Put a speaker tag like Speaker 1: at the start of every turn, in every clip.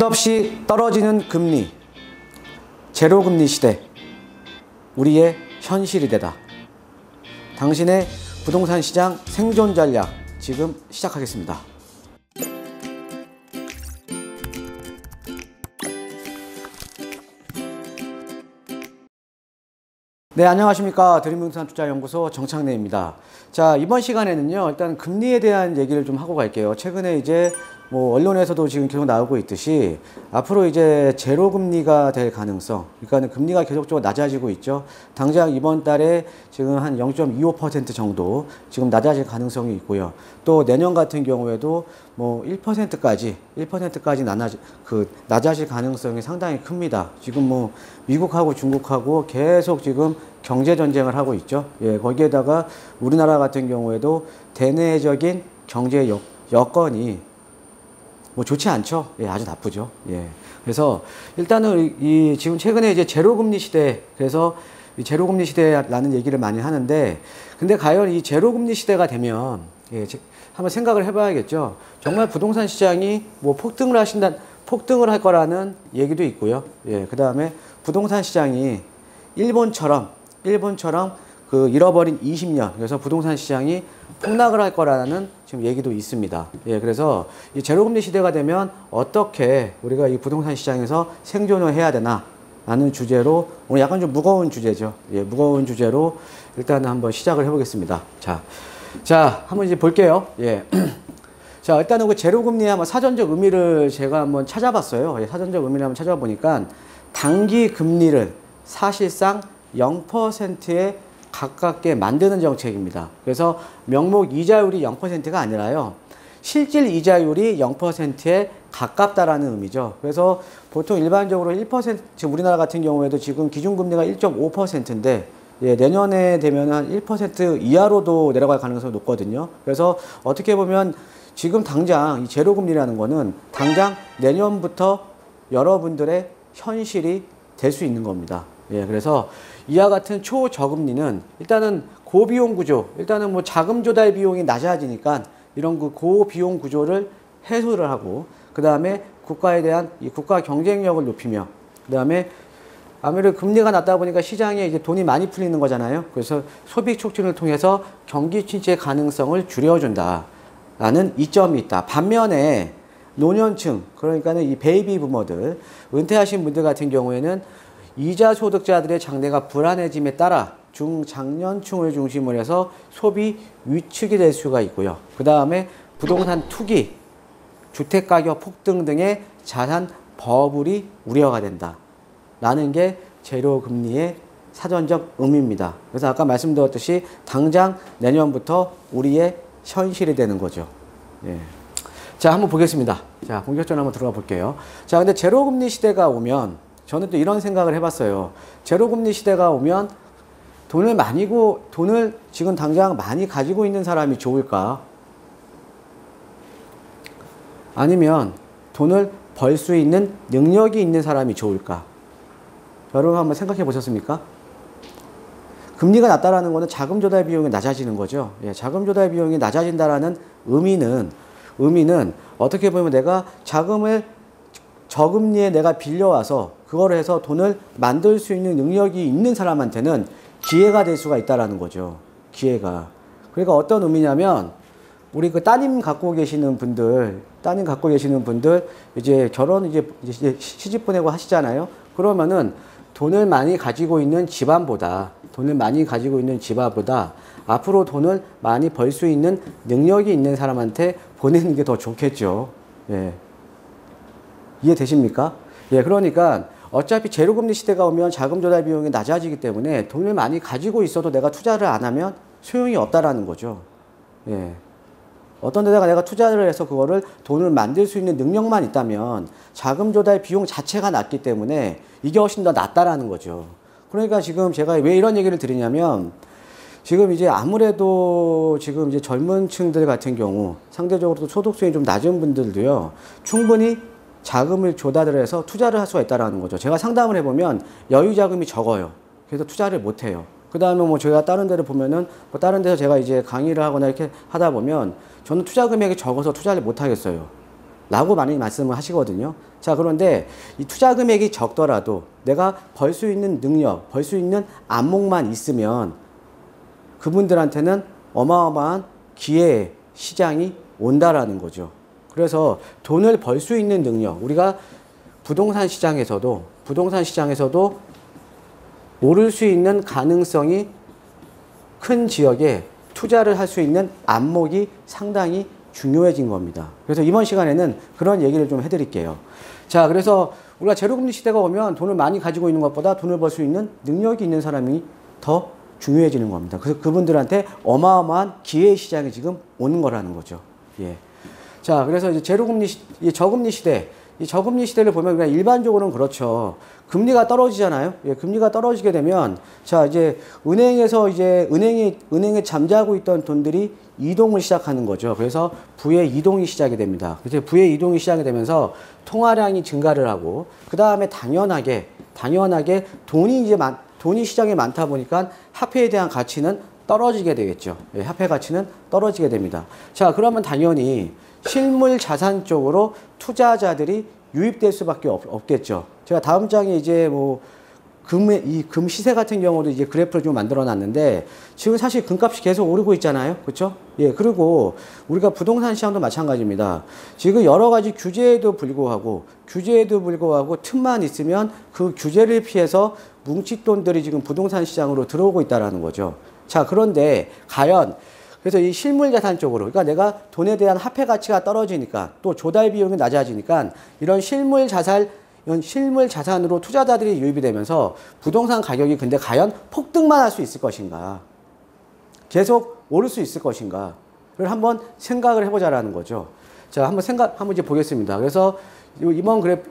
Speaker 1: 끝없이 떨어지는 금리, 제로금리 시대, 우리의 현실이 되다. 당신의 부동산 시장 생존 전략 지금 시작하겠습니다. 네, 안녕하십니까. 드림부동산 투자연구소 정창래입니다. 자, 이번 시간에는요, 일단 금리에 대한 얘기를 좀 하고 갈게요. 최근에 이제 언론에서도 지금 계속 나오고 있듯이 앞으로 이제 제로 금리가 될 가능성, 그러니까 금리가 계속적으로 낮아지고 있죠. 당장 이번 달에 지금 한 0.25% 정도 지금 낮아질 가능성이 있고요. 또 내년 같은 경우에도 1%까지 낮아질 가능성이 상당히 큽니다. 지금 미국하고 중국하고 계속 지금 경제 전쟁을 하고 있죠. 예, 거기에다가 우리나라 같은 경우에도 대내적인 경제 여건이 좋지 않죠. 예, 아주 나쁘죠. 예. 그래서 일단은 지금 최근에 이제 제로금리 시대, 그래서 이 제로금리 시대라는 얘기를 많이 하는데, 근데 과연 이 제로금리 시대가 되면, 예, 한번 생각을 해봐야겠죠. 정말 부동산 시장이 폭등을 할 거라는 얘기도 있고요. 예, 그 다음에 부동산 시장이 일본처럼 잃어버린 20년, 그래서 부동산 시장이 폭락을 할 거라는 지금 얘기도 있습니다. 예, 그래서 이 제로금리 시대가 되면 어떻게 우리가 이 부동산 시장에서 생존을 해야 되나 라는 주제로, 오늘 약간 좀 무거운 주제죠. 예, 무거운 주제로 일단 한번 시작을 해보겠습니다. 자, 한번 이제 볼게요. 예. 자, 일단은 그 제로금리의 한번 사전적 의미를 제가 한번 찾아봤어요. 예, 사전적 의미를 한번 찾아보니까 단기 금리를 사실상 0%에 가깝게 만드는 정책입니다. 그래서 명목 이자율이 0%가 아니라요, 실질 이자율이 0%에 가깝다라는 의미죠. 그래서 보통 일반적으로 1%, 지금 우리나라 같은 경우에도 지금 기준금리가 1.5%인데, 예, 내년에 되면 한 1% 이하로도 내려갈 가능성이 높거든요. 그래서 어떻게 보면 지금 당장 이 제로금리라는 거는 당장 내년부터 여러분들의 현실이 될 수 있는 겁니다. 예, 그래서 이와 같은 초저금리는 일단은 고비용 구조, 일단은 자금 조달 비용이 낮아지니까 이런 고비용 구조를 해소를 하고, 그 다음에 국가에 대한 이 국가 경쟁력을 높이며, 그 다음에 아무래도 금리가 낮다 보니까 시장에 이제 돈이 많이 풀리는 거잖아요. 그래서 소비 촉진을 통해서 경기 침체 가능성을 줄여준다라는 이점이 있다. 반면에 노년층, 그러니까 이 베이비 부머들, 은퇴하신 분들 같은 경우에는 이자 소득자들의 장래가 불안해짐에 따라 중장년층을 중심으로 해서 소비 위축이 될 수가 있고요. 그 다음에 부동산 투기, 주택가격 폭등 등의 자산 버블이 우려가 된다 라는 게 제로금리의 사전적 의미입니다. 그래서 아까 말씀드렸듯이 당장 내년부터 우리의 현실이 되는 거죠. 예. 자, 한번 보겠습니다. 자, 본격적으로 한번 들어가 볼게요. 자, 근데 제로금리 시대가 오면 저는 또 이런 생각을 해봤어요. 제로금리 시대가 오면 돈을 지금 당장 많이 가지고 있는 사람이 좋을까? 아니면 돈을 벌 수 있는 능력이 있는 사람이 좋을까? 여러분 한번 생각해 보셨습니까? 금리가 낮다라는 것은 자금 조달 비용이 낮아지는 거죠. 예, 자금 조달 비용이 낮아진다라는 의미는 어떻게 보면 내가 자금을 저금리에 내가 빌려와서 그걸 해서 돈을 만들 수 있는 능력이 있는 사람한테는 기회가 될 수가 있다라는 거죠. 기회가. 그러니까 어떤 의미냐면, 우리 따님 갖고 계시는 분들, 이제 이제 시집 보내고 하시잖아요. 그러면은 돈을 많이 가지고 있는 집안보다 앞으로 돈을 많이 벌 수 있는 능력이 있는 사람한테 보내는 게 더 좋겠죠. 예. 이해되십니까? 예, 그러니까 어차피 제로금리 시대가 오면 자금 조달 비용이 낮아지기 때문에 돈을 많이 가지고 있어도 내가 투자를 안 하면 소용이 없다라는 거죠. 예. 어떤 데다가 내가 투자를 해서 그거를 돈을 만들 수 있는 능력만 있다면 자금 조달 비용 자체가 낮기 때문에 이게 훨씬 더 낫다라는 거죠. 그러니까 지금 제가 왜 이런 얘기를 드리냐면, 지금 이제 아무래도 지금 이제 젊은 층들 같은 경우, 상대적으로 소득수준이 좀 낮은 분들도요, 충분히 자금을 조달을 해서 투자를 할 수가 있다는 거죠. 제가 상담을 해보면 여유 자금이 적어요. 그래서 투자를 못 해요. 그 다음에 제가 다른 데를 보면은, 다른 데서 제가 이제 강의를 하거나 이렇게 하다 보면 저는 투자 금액이 적어서 투자를 못 하겠어요. 라고 많이 말씀을 하시거든요. 자, 그런데 이 투자 금액이 적더라도 내가 벌 수 있는 능력, 벌 수 있는 안목만 있으면 그분들한테는 어마어마한 기회 시장이 온다라는 거죠. 그래서 돈을 벌 수 있는 능력, 우리가 부동산 시장에서도 오를 수 있는 가능성이 큰 지역에 투자를 할 수 있는 안목이 상당히 중요해진 겁니다. 그래서 이번 시간에는 그런 얘기를 좀 해드릴게요. 자, 그래서 우리가 제로금리 시대가 오면 돈을 많이 가지고 있는 것보다 돈을 벌 수 있는 능력이 있는 사람이 더 중요해지는 겁니다. 그래서 그분들한테 어마어마한 기회 시장이 지금 오는 거라는 거죠. 예. 자, 그래서 이제 저금리 시대, 이 저금리 시대를 보면 그냥 일반적으로는 그렇죠. 금리가 떨어지잖아요. 예, 금리가 떨어지게 되면, 자, 이제 은행에 잠자고 있던 돈들이 이동을 시작하는 거죠. 그래서 부의 이동이 시작이 됩니다. 그래서 부의 이동이 시작이 되면서 통화량이 증가를 하고, 그 다음에 당연하게 돈이 시장에 많다 보니까 화폐에 대한 가치는 떨어지게 되겠죠. 예, 화폐 가치는 떨어지게 됩니다. 자, 그러면 당연히 실물 자산 쪽으로 투자자들이 유입될 수밖에 없겠죠. 제가 다음 장에 이제 금 시세 같은 경우도 이제 그래프를 좀 만들어 놨는데, 지금 사실 금값이 계속 오르고 있잖아요. 그렇죠? 예, 그리고 우리가 부동산 시장도 마찬가지입니다. 지금 여러 가지 규제에도 불구하고 틈만 있으면 그 규제를 피해서 뭉칫돈들이 지금 부동산 시장으로 들어오고 있다라는 거죠. 자, 그런데 과연 그래서 이 실물 자산 쪽으로, 그러니까 내가 돈에 대한 화폐 가치가 떨어지니까 또 조달 비용이 낮아지니까 이런 실물 자산으로 투자자들이 유입이 되면서 부동산 가격이 근데 과연 폭등만 할 수 있을 것인가? 계속 오를 수 있을 것인가? 를 한번 생각을 해보자라는 거죠. 자, 한번 이제 보겠습니다. 그래서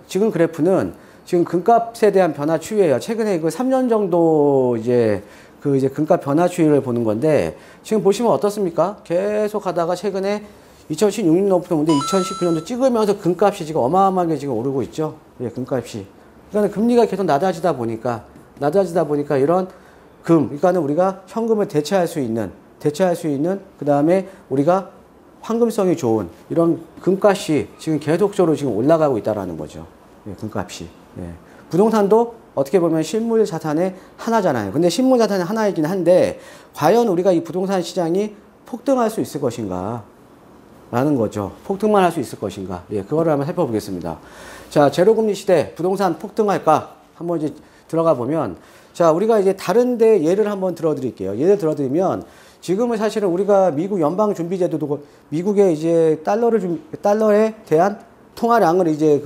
Speaker 1: 지금 그래프는 지금 금값에 대한 변화 추이예요. 최근에 그 3년 정도 이제 금값 변화 추이를 보는 건데, 지금 보시면 어떻습니까? 계속 하다가 최근에 2016년 로부터 오는데 2019년도 찍으면서 금값이 지금 어마어마하게 지금 오르고 있죠. 예, 금값이. 그러니까 금리가 계속 낮아지다 보니까 이런 그러니까는 우리가 현금을 대체할 수 있는, 그 다음에 우리가 황금성이 좋은 이런 금값이 지금 계속적으로 지금 올라가고 있다라는 거죠. 예, 금값이. 예. 부동산도 어떻게 보면 실물 자산의 하나잖아요. 근데 실물 자산의 하나이긴 한데, 과연 우리가 이 부동산 시장이 폭등할 수 있을 것인가? 라는 거죠. 폭등만 할 수 있을 것인가? 예, 그거를 한번 살펴보겠습니다. 자, 제로금리 시대 부동산 폭등할까? 한번 이제 들어가 보면, 자, 우리가 이제 다른데 예를 한번 들어드릴게요. 예를 들어드리면, 지금은 사실은 우리가 미국 연방준비제도도, 미국의 이제 달러에 대한 통화량을 이제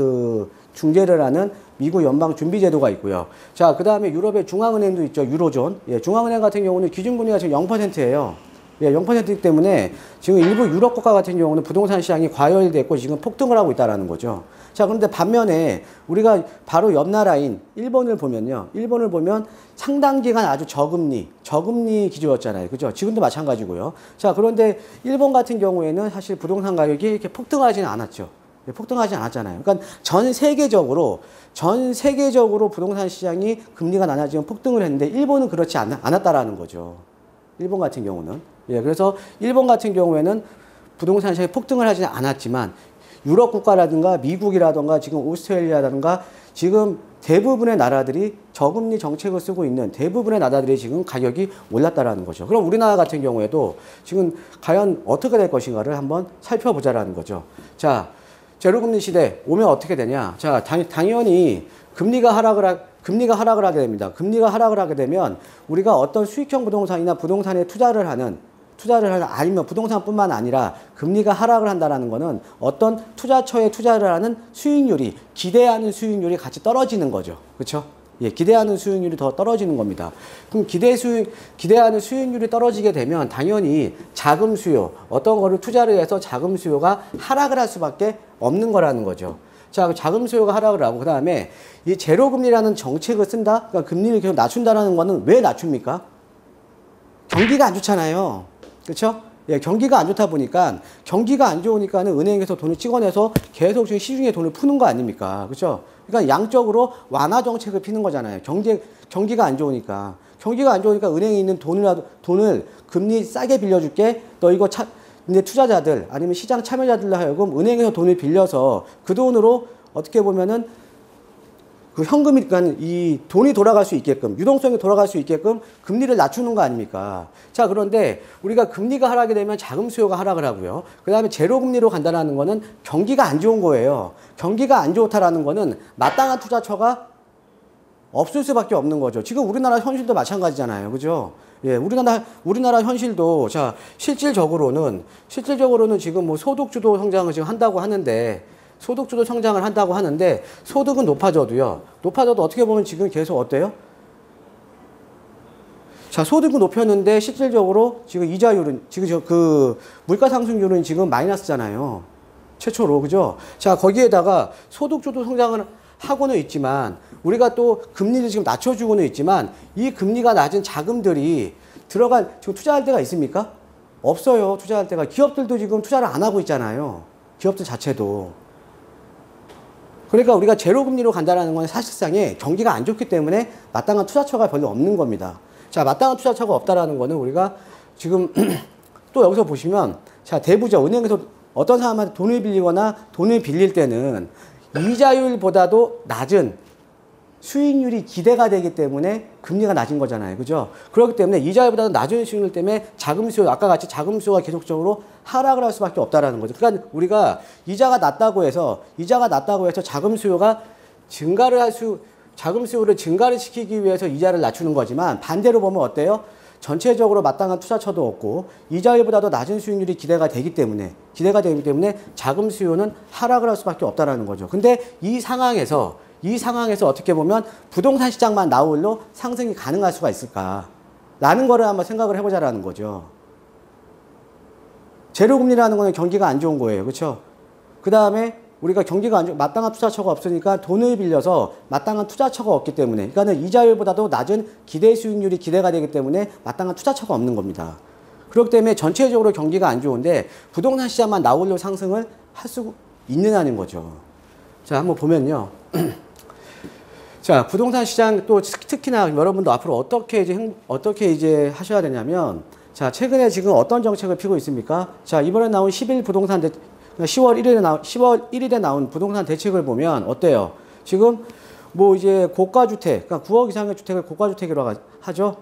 Speaker 1: 중재를 하는 미국 연방준비제도가 있고요. 자, 그 다음에 유럽의 중앙은행도 있죠. 유로존. 예, 중앙은행 같은 경우는 기준금리가 지금 0%예요. 예, 0%이기 때문에 지금 일부 유럽 국가 같은 경우는 부동산 시장이 과열됐고 지금 폭등을 하고 있다는 거죠. 자, 그런데 반면에 우리가 바로 옆 나라인 일본을 보면 상당 기간 아주 저금리 기조였잖아요. 그죠? 지금도 마찬가지고요. 자, 그런데 일본 같은 경우에는 사실 부동산 가격이 이렇게 폭등하지는 않았죠. 폭등하지 않았잖아요. 그러니까 전 세계적으로 부동산 시장이 금리가 낮아지면 폭등을 했는데 일본은 그렇지 않았다라는 거죠. 일본 같은 경우는. 예, 그래서 일본 같은 경우에는 부동산 시장이 폭등을 하지는 않았지만 유럽 국가라든가 미국이라든가 지금 오스트레일리아라든가 지금 대부분의 나라들이 저금리 정책을 쓰고 있는 대부분의 나라들이 지금 가격이 올랐다라는 거죠. 그럼 우리나라 같은 경우에도 지금 과연 어떻게 될 것인가를 한번 살펴보자라는 거죠. 자, 제로금리 시대 오면 어떻게 되냐? 자, 당연히 금리가 하락을 하게 됩니다. 금리가 하락을 하게 되면 우리가 어떤 수익형 부동산이나 부동산에 투자를 하는 아니면 부동산뿐만 아니라 금리가 하락을 한다라는 거는 어떤 투자처에 투자를 하는 수익률이 기대하는 수익률이 같이 떨어지는 거죠. 그렇죠? 예, 기대하는 수익률이 더 떨어지는 겁니다. 그럼 기대하는 수익률이 떨어지게 되면 당연히 자금 수요, 어떤 거를 투자를 해서 자금 수요가 하락을 할 수밖에 없는 거라는 거죠. 자, 자금 수요가 하락을 하고, 그 다음에 이 제로금리라는 정책을 쓴다? 그러니까 금리를 계속 낮춘다는 거는 왜 낮춥니까? 경기가 안 좋잖아요. 그렇죠? 예, 경기가 안 좋다 보니까, 경기가 안 좋으니까는 은행에서 돈을 찍어내서 계속 지금 시중에 돈을 푸는 거 아닙니까? 그렇죠? 그러니까 양적으로 완화 정책을 피는 거잖아요. 경기가 안 좋으니까. 경기가 안 좋으니까 은행에 있는 돈을 금리 싸게 빌려줄게. 너 이거 근데 투자자들 아니면 시장 참여자들로 하여금 은행에서 돈을 빌려서 그 돈으로 어떻게 보면은 그 현금이, 그러니까 이 돈이 돌아갈 수 있게끔, 유동성이 돌아갈 수 있게끔 금리를 낮추는 거 아닙니까? 자, 그런데 우리가 금리가 하락이 되면 자금 수요가 하락을 하고요. 그 다음에 제로 금리로 간다는 거는 경기가 안 좋은 거예요. 경기가 안 좋다라는 거는 마땅한 투자처가 없을 수밖에 없는 거죠. 지금 우리나라 현실도 마찬가지잖아요. 그죠? 예, 우리나라 현실도, 자, 실질적으로는 지금 뭐 소득주도 성장을 지금 한다고 하는데, 소득주도 성장을 한다고 하는데, 소득은 높아져도 어떻게 보면 지금 계속 어때요? 자, 소득은 높였는데, 실질적으로 지금 이자율은, 지금 그 물가 상승률은 지금 마이너스잖아요. 최초로, 그죠? 자, 거기에다가 소득주도 성장을 하고는 있지만, 우리가 또 금리를 지금 낮춰주고는 있지만, 이 금리가 낮은 자금들이 지금 투자할 데가 있습니까? 없어요. 투자할 데가. 기업들도 지금 투자를 안 하고 있잖아요. 기업들 자체도. 그러니까 우리가 제로금리로 간다는 건 사실상에 경기가 안 좋기 때문에 마땅한 투자처가 별로 없는 겁니다. 자, 마땅한 투자처가 없다라는 거는 우리가 지금 또 여기서 보시면, 자, 대부자, 은행에서 어떤 사람한테 돈을 빌리거나 돈을 빌릴 때는 이자율보다도 낮은 수익률이 기대가 되기 때문에 금리가 낮은 거잖아요. 그죠? 그렇기 때문에 이자율보다도 낮은 수익률 때문에 자금 수요, 아까 같이 자금 수요가 계속적으로 하락을 할 수밖에 없다라는 거죠. 그러니까 우리가 이자가 낮다고 해서 자금 수요가 자금 수요를 증가를 시키기 위해서 이자를 낮추는 거지만, 반대로 보면 어때요? 전체적으로 마땅한 투자처도 없고 이자율보다도 낮은 수익률이 기대가 되기 때문에 자금 수요는 하락을 할 수밖에 없다라는 거죠. 근데 이 상황에서 어떻게 보면 부동산 시장만 나홀로 상승이 가능할 수가 있을까? 라는 거를 한번 생각을 해보자라는 거죠. 제로금리라는 거는 경기가 안 좋은 거예요. 그렇죠? 그 다음에 우리가 경기가 안 좋고 마땅한 투자처가 없으니까 돈을 빌려서 마땅한 투자처가 없기 때문에, 그러니까는 이자율보다도 낮은 기대 수익률이 기대가 되기 때문에 마땅한 투자처가 없는 겁니다. 그렇기 때문에 전체적으로 경기가 안 좋은데 부동산 시장만 나홀로 상승을 할 수 있느냐는 거죠. 자, 한번 보면요. 자, 부동산 시장 또 특히나 여러분도 앞으로 어떻게 이제 하셔야 되냐면, 자, 최근에 지금 어떤 정책을 피고 있습니까? 자, 이번에 나온 10월 1일에 나온 부동산 대책을 보면 어때요? 지금 뭐 이제 고가주택, 그러니까 9억 이상의 주택을 고가주택이라고 하죠.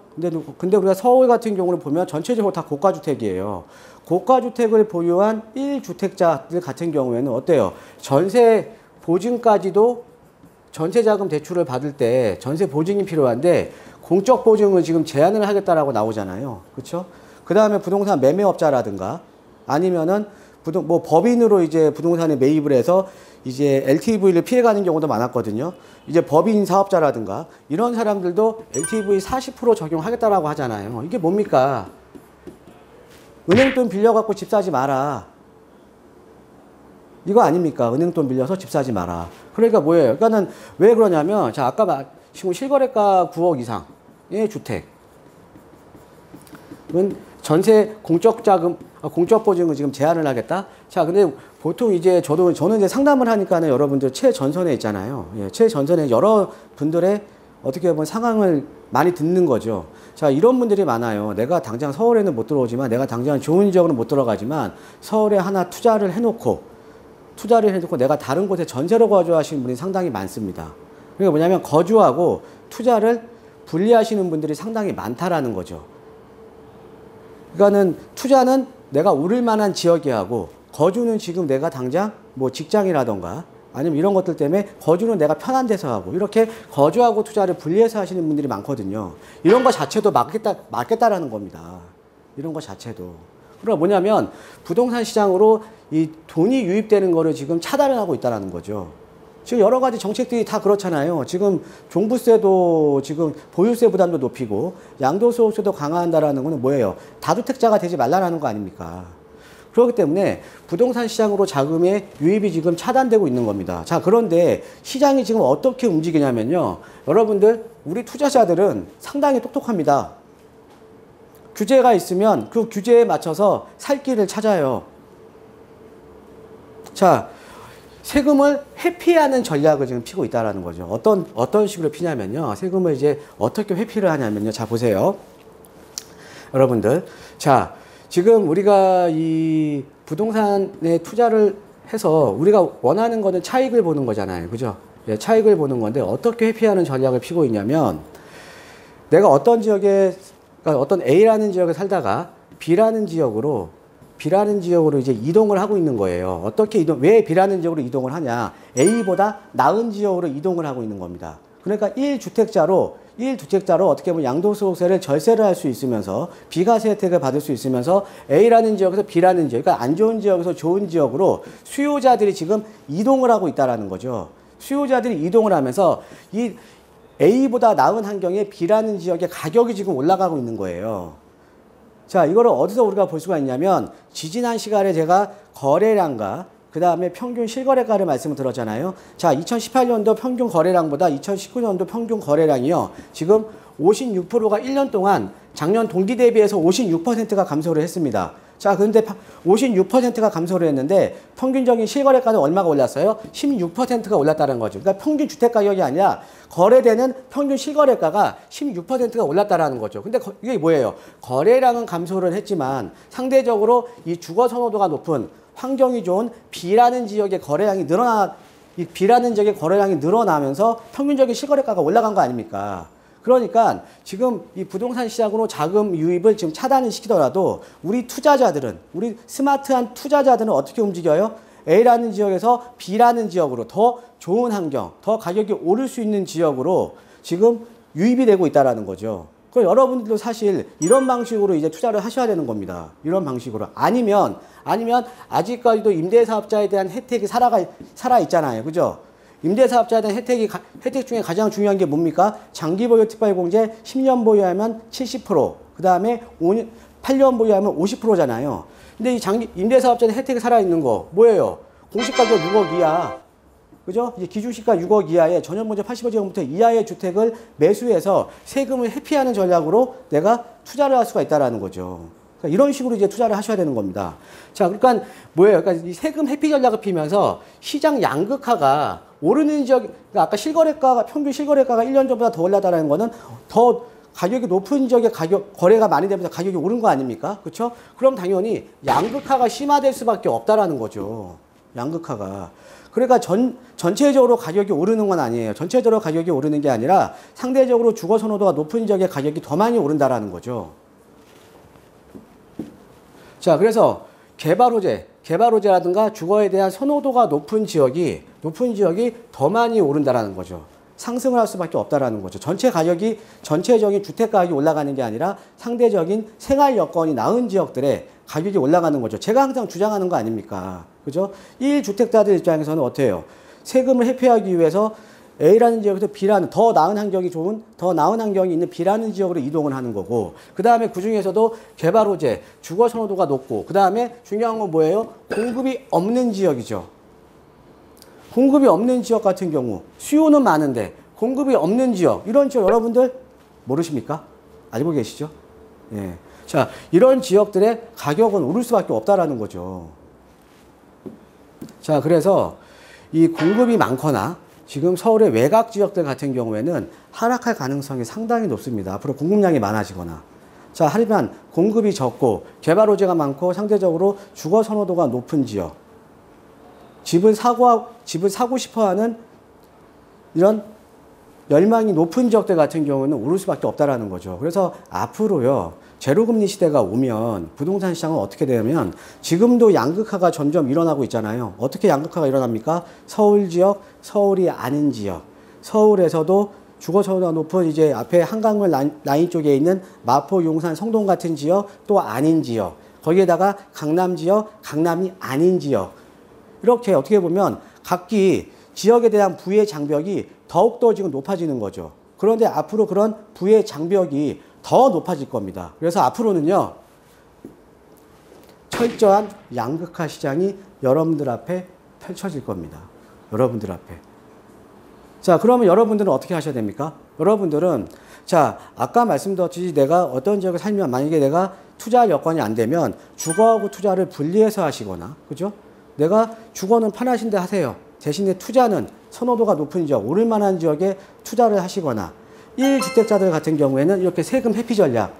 Speaker 1: 근데 우리가 서울 같은 경우를 보면 전체적으로 다 고가주택이에요. 고가주택을 보유한 1주택자들 같은 경우에는 어때요? 전세 보증까지도 전세자금 대출을 받을 때 전세 보증이 필요한데 공적 보증을 지금 제한을 하겠다라고 나오잖아요. 그렇죠? 그 다음에 부동산 매매업자라든가 아니면은 법인으로 이제 부동산에 매입을 해서 이제 LTV를 피해가는 경우도 많았거든요. 이제 법인 사업자라든가 이런 사람들도 LTV 40% 적용하겠다라고 하잖아요. 이게 뭡니까? 은행 돈 빌려갖고 집 사지 마라. 이거 아닙니까? 은행 돈 빌려서 집 사지 마라. 그러니까 뭐예요? 그러니까는 왜 그러냐면, 자, 아까 지금 실거래가 9억 이상의 주택은 전세 공적 보증을 지금 제한을 하겠다? 자, 근데 보통 이제 저는 이제 상담을 하니까는 여러분들 최전선에 있잖아요. 예, 최전선에 여러 분들의 어떻게 보면 상황을 많이 듣는 거죠. 자, 이런 분들이 많아요. 내가 당장 서울에는 못 들어오지만, 내가 당장 좋은 지역은 못 들어가지만, 서울에 하나 투자를 해놓고 내가 다른 곳에 전세로 거주하시는 분이 상당히 많습니다. 그러니까 뭐냐면 거주하고 투자를 분리하시는 분들이 상당히 많다라는 거죠. 그러니까는 투자는 내가 오를 만한 지역이 하고, 거주는 지금 내가 당장 뭐 직장이라던가 아니면 이런 것들 때문에 거주는 내가 편한 데서 하고, 이렇게 거주하고 투자를 분리해서 하시는 분들이 많거든요. 이런 거 자체도 막겠다라는 겁니다. 이런 거 자체도. 그럼 뭐냐면 부동산 시장으로 이 돈이 유입되는 거를 지금 차단을 하고 있다는 거죠. 지금 여러 가지 정책들이 다 그렇잖아요. 지금 종부세도 지금 보유세 부담도 높이고 양도소득세도 강화한다라는 거는 뭐예요? 다주택자가 되지 말라는 거 아닙니까? 그렇기 때문에 부동산 시장으로 자금의 유입이 지금 차단되고 있는 겁니다. 자, 그런데 시장이 지금 어떻게 움직이냐면요. 여러분들, 우리 투자자들은 상당히 똑똑합니다. 규제가 있으면 그 규제에 맞춰서 살 길을 찾아요. 자, 세금을 회피하는 전략을 지금 피고 있다는 거죠. 어떤 식으로 피냐면요. 세금을 이제 어떻게 회피를 하냐면요. 자, 보세요. 여러분들. 자, 지금 우리가 이 부동산에 투자를 해서 우리가 원하는 거는 차익을 보는 거잖아요. 그죠? 예, 차익을 보는 건데 어떻게 회피하는 전략을 피고 있냐면 내가 어떤 지역에, 그러니까 어떤 A라는 지역에 살다가 B라는 지역으로 이제 이동을 하고 있는 거예요. 어떻게 왜 B라는 지역으로 이동을 하냐? A보다 나은 지역으로 이동을 하고 있는 겁니다. 그러니까 1주택자로 어떻게 보면 양도소득세를 절세를 할 수 있으면서 비과세 혜택을 받을 수 있으면서 A라는 지역에서 B라는 지역, 그러니까 안 좋은 지역에서 좋은 지역으로 수요자들이 지금 이동을 하고 있다라는 거죠. 수요자들이 이동을 하면서 이 A보다 나은 환경에 B라는 지역의 가격이 지금 올라가고 있는 거예요. 자, 이거를 어디서 우리가 볼 수가 있냐면 지지난 시간에 제가 거래량과 그 다음에 평균 실거래가를 말씀을 드렸잖아요. 자, 2018년도 평균 거래량보다 2019년도 평균 거래량이요. 지금 56%가 1년 동안 작년 동기 대비해서 56%가 감소를 했습니다. 자, 그런데 56%가 감소를 했는데 평균적인 실거래가는 얼마가 올랐어요? 16%가 올랐다는 거죠. 그러니까 평균 주택가격이 아니라 거래되는 평균 실거래가가 16%가 올랐다는 거죠. 근데 이게 뭐예요? 거래량은 감소를 했지만 상대적으로 이 주거 선호도가 높은 환경이 좋은 B라는 지역의 거래량이 늘어나면서 평균적인 실거래가가 올라간 거 아닙니까? 그러니까 지금 이 부동산 시장으로 자금 유입을 지금 차단을 시키더라도 우리 스마트한 투자자들은 어떻게 움직여요? A라는 지역에서 B라는 지역으로 더 좋은 환경, 더 가격이 오를 수 있는 지역으로 지금 유입이 되고 있다는 거죠. 그럼 여러분들도 사실 이런 방식으로 이제 투자를 하셔야 되는 겁니다. 이런 방식으로. 아니면 아직까지도 임대사업자에 대한 혜택이 살아 있잖아요. 그죠? 임대사업자에 대한 혜택 중에 가장 중요한 게 뭡니까? 장기 보유 특별 공제 10년 보유하면 70%, 그 다음에 8년 보유하면 50%잖아요. 근데 이 임대사업자의 혜택이 살아있는 거 뭐예요? 공시가격 6억 이하, 그죠? 이제 기준시가 6억 이하에 전용보증 85제곱미터 이하의 주택을 매수해서 세금을 회피하는 전략으로 내가 투자를 할 수가 있다라는 거죠. 그러니까 이런 식으로 이제 투자를 하셔야 되는 겁니다. 자, 그러니까 뭐예요? 그러니까 이 세금 회피 전략을 피면서 시장 양극화가 오르는 지역, 그러니까 아까 평균 실거래가가 1년 전보다 더 올랐다는 거는 더 가격이 높은 지역에 거래가 많이 되면서 가격이 오른 거 아닙니까? 그렇죠? 그럼 당연히 양극화가 심화될 수밖에 없다라는 거죠. 양극화가. 그러니까 전체적으로 가격이 오르는 건 아니에요. 전체적으로 가격이 오르는 게 아니라 상대적으로 주거 선호도가 높은 지역의 가격이 더 많이 오른다라는 거죠. 자, 그래서 개발호재라든가 주거에 대한 선호도가 높은 지역이 더 많이 오른다라는 거죠. 상승을 할 수밖에 없다라는 거죠. 전체적인 주택 가격이 올라가는 게 아니라 상대적인 생활 여건이 나은 지역들의 가격이 올라가는 거죠. 제가 항상 주장하는 거 아닙니까? 그죠? 1주택자들 입장에서는 어때요? 세금을 회피하기 위해서 A라는 지역에서 B라는 더 나은 환경이 있는 B라는 지역으로 이동을 하는 거고, 그 다음에 그 중에서도 개발 호재, 주거 선호도가 높고, 그 다음에 중요한 건 뭐예요? 공급이 없는 지역이죠. 공급이 없는 지역 같은 경우 수요는 많은데 공급이 없는 지역, 이런 지역 여러분들 모르십니까? 알고 계시죠? 예. 자, 이런 지역들의 가격은 오를 수밖에 없다라는 거죠. 자, 그래서 이 공급이 많거나 지금 서울의 외곽 지역들 같은 경우에는 하락할 가능성이 상당히 높습니다. 앞으로 공급량이 많아지거나. 자, 하지만 공급이 적고 개발 호재가 많고 상대적으로 주거 선호도가 높은 지역, 집을 사고 싶어 하는 이런 열망이 높은 지역들 같은 경우는 오를 수밖에 없다라는 거죠. 그래서 앞으로요, 제로금리 시대가 오면 부동산 시장은 어떻게 되냐면 지금도 양극화가 점점 일어나고 있잖아요. 어떻게 양극화가 일어납니까? 서울 지역, 서울이 아닌 지역. 서울에서도 주거 선호도가 높은 이제 앞에 한강물 라인 쪽에 있는 마포, 용산, 성동 같은 지역, 또 아닌 지역. 거기에다가 강남 지역, 강남이 아닌 지역. 이렇게 어떻게 보면 각기 지역에 대한 부의 장벽이 더욱더 지금 높아지는 거죠. 그런데 앞으로 그런 부의 장벽이 더 높아질 겁니다. 그래서 앞으로는요, 철저한 양극화 시장이 여러분들 앞에 펼쳐질 겁니다. 여러분들 앞에. 자, 그러면 여러분들은 어떻게 하셔야 됩니까? 여러분들은, 자, 아까 말씀드렸듯이 내가 어떤 지역에 살면 만약에 내가 투자 여건이 안 되면 주거하고 투자를 분리해서 하시거나, 그죠? 내가 주거는 편하신데 하세요. 대신에 투자는 선호도가 높은 지역, 오를 만한 지역에 투자를 하시거나, 1주택자들 같은 경우에는 이렇게 세금 회피 전략,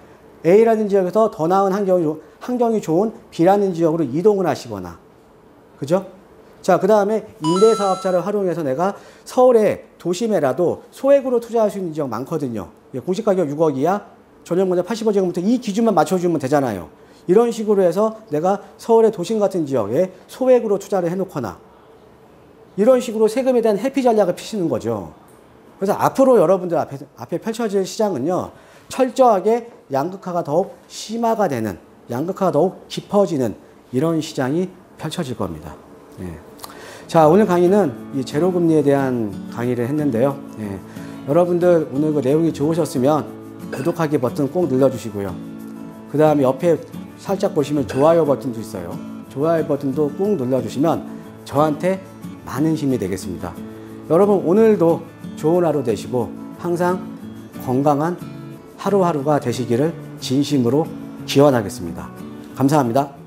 Speaker 1: A라는 지역에서 더 나은 환경이 좋은 B라는 지역으로 이동을 하시거나, 그죠? 자, 그 다음에 임대사업자를 활용해서 내가 서울의 도심에라도 소액으로 투자할 수 있는 지역 많거든요. 공시가격 6억 이하, 전용면적 85제곱미터 이 기준만 맞춰주면 되잖아요. 이런 식으로 해서 내가 서울의 도심 같은 지역에 소액으로 투자를 해놓거나, 이런 식으로 세금에 대한 회피 전략을 피시는 거죠. 그래서 앞으로 여러분들 앞에 펼쳐질 시장은요, 철저하게 양극화가 더욱 심화가 되는, 양극화가 더욱 깊어지는 이런 시장이 펼쳐질 겁니다. 예. 자, 오늘 강의는 이 제로금리에 대한 강의를 했는데요. 예. 여러분들 오늘 그 내용이 좋으셨으면 구독하기 버튼 꼭 눌러주시고요. 그 다음에 옆에 살짝 보시면 좋아요 버튼도 있어요. 좋아요 버튼도 꼭 눌러주시면 저한테 많은 힘이 되겠습니다. 여러분 오늘도 좋은 하루 되시고 항상 건강한 하루하루가 되시기를 진심으로 기원하겠습니다. 감사합니다.